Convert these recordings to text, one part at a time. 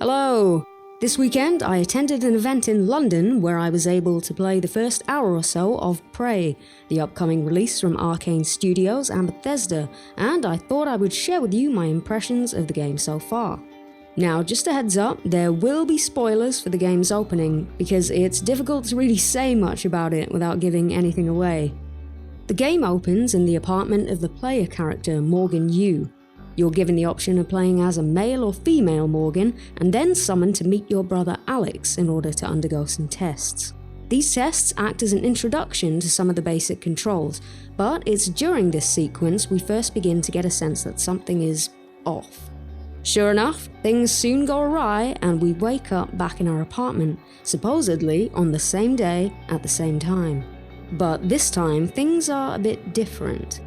Hello! This weekend I attended an event in London where I was able to play the first hour or so of Prey, the upcoming release from Arkane Studios and Bethesda, and I thought I would share with you my impressions of the game so far. Now, just a heads up, there will be spoilers for the game's opening, because it's difficult to really say much about it without giving anything away. The game opens in the apartment of the player character Morgan Yu. You're given the option of playing as a male or female Morgan, and then summoned to meet your brother Alex in order to undergo some tests. These tests act as an introduction to some of the basic controls, but it's during this sequence we first begin to get a sense that something is off. Sure enough, things soon go awry and we wake up back in our apartment, supposedly on the same day at the same time. But this time things are a bit different.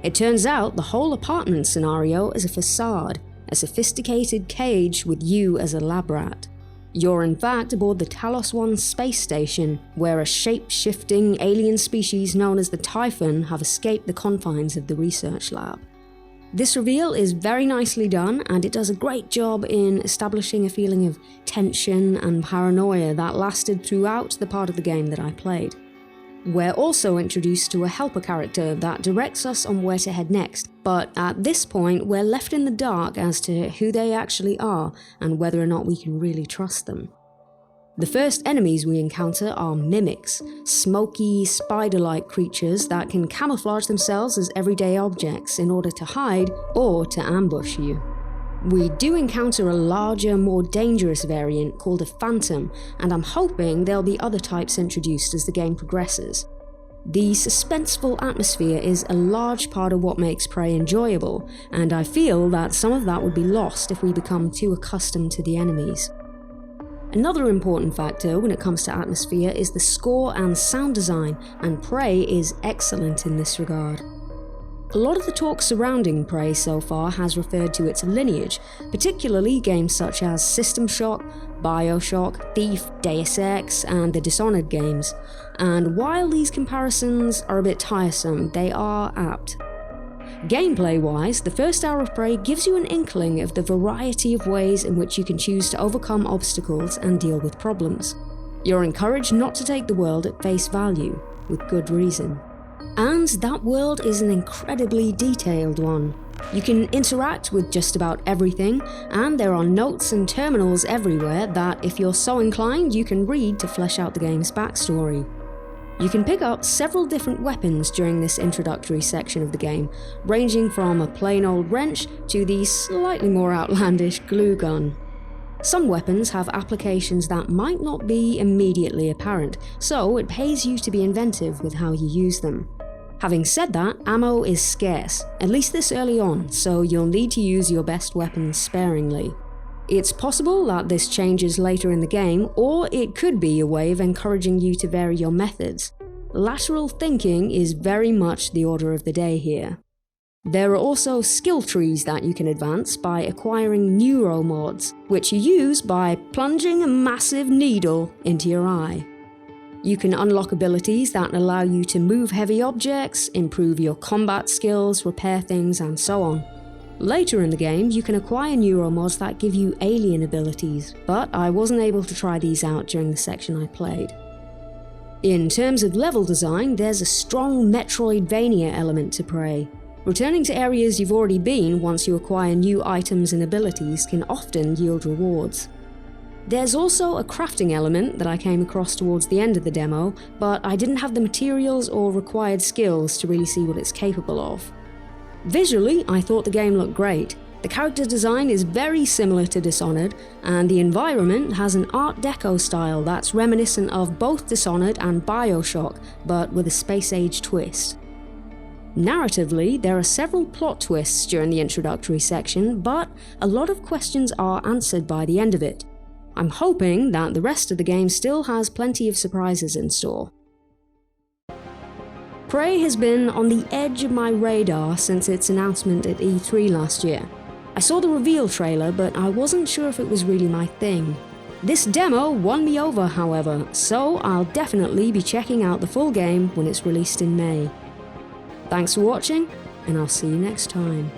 It turns out the whole apartment scenario is a facade, a sophisticated cage with you as a lab rat. You're in fact aboard the Talos I space station, where a shape-shifting alien species known as the Typhon have escaped the confines of the research lab. This reveal is very nicely done, and it does a great job in establishing a feeling of tension and paranoia that lasted throughout the part of the game that I played. We're also introduced to a helper character that directs us on where to head next, but at this point we're left in the dark as to who they actually are and whether or not we can really trust them. The first enemies we encounter are mimics, smoky, spider-like creatures that can camouflage themselves as everyday objects in order to hide or to ambush you. We do encounter a larger, more dangerous variant called a phantom, and I'm hoping there'll be other types introduced as the game progresses. The suspenseful atmosphere is a large part of what makes Prey enjoyable, and I feel that some of that would be lost if we become too accustomed to the enemies. Another important factor when it comes to atmosphere is the score and sound design, and Prey is excellent in this regard. A lot of the talk surrounding Prey so far has referred to its lineage, particularly games such as System Shock, BioShock, Thief, Deus Ex, and the Dishonored games, and while these comparisons are a bit tiresome, they are apt. Gameplay-wise, the first hour of Prey gives you an inkling of the variety of ways in which you can choose to overcome obstacles and deal with problems. You're encouraged not to take the world at face value, with good reason. And that world is an incredibly detailed one. You can interact with just about everything, and there are notes and terminals everywhere that, if you're so inclined, you can read to flesh out the game's backstory. You can pick up several different weapons during this introductory section of the game, ranging from a plain old wrench to the slightly more outlandish glue gun. Some weapons have applications that might not be immediately apparent, so it pays you to be inventive with how you use them. Having said that, ammo is scarce, at least this early on, so you'll need to use your best weapons sparingly. It's possible that this changes later in the game, or it could be a way of encouraging you to vary your methods. Lateral thinking is very much the order of the day here. There are also skill trees that you can advance by acquiring neuromods, which you use by plunging a massive needle into your eye. You can unlock abilities that allow you to move heavy objects, improve your combat skills, repair things, and so on. Later in the game, you can acquire neuromods that give you alien abilities, but I wasn't able to try these out during the section I played. In terms of level design, there's a strong Metroidvania element to Prey. Returning to areas you've already been once you acquire new items and abilities can often yield rewards. There's also a crafting element that I came across towards the end of the demo, but I didn't have the materials or required skills to really see what it's capable of. Visually, I thought the game looked great. The character design is very similar to Dishonored, and the environment has an Art Deco style that's reminiscent of both Dishonored and BioShock, but with a space-age twist. Narratively, there are several plot twists during the introductory section, but a lot of questions are answered by the end of it. I'm hoping that the rest of the game still has plenty of surprises in store. Prey has been on the edge of my radar since its announcement at E3 last year. I saw the reveal trailer, but I wasn't sure if it was really my thing. This demo won me over, however, so I'll definitely be checking out the full game when it's released in May. Thanks for watching, and I'll see you next time.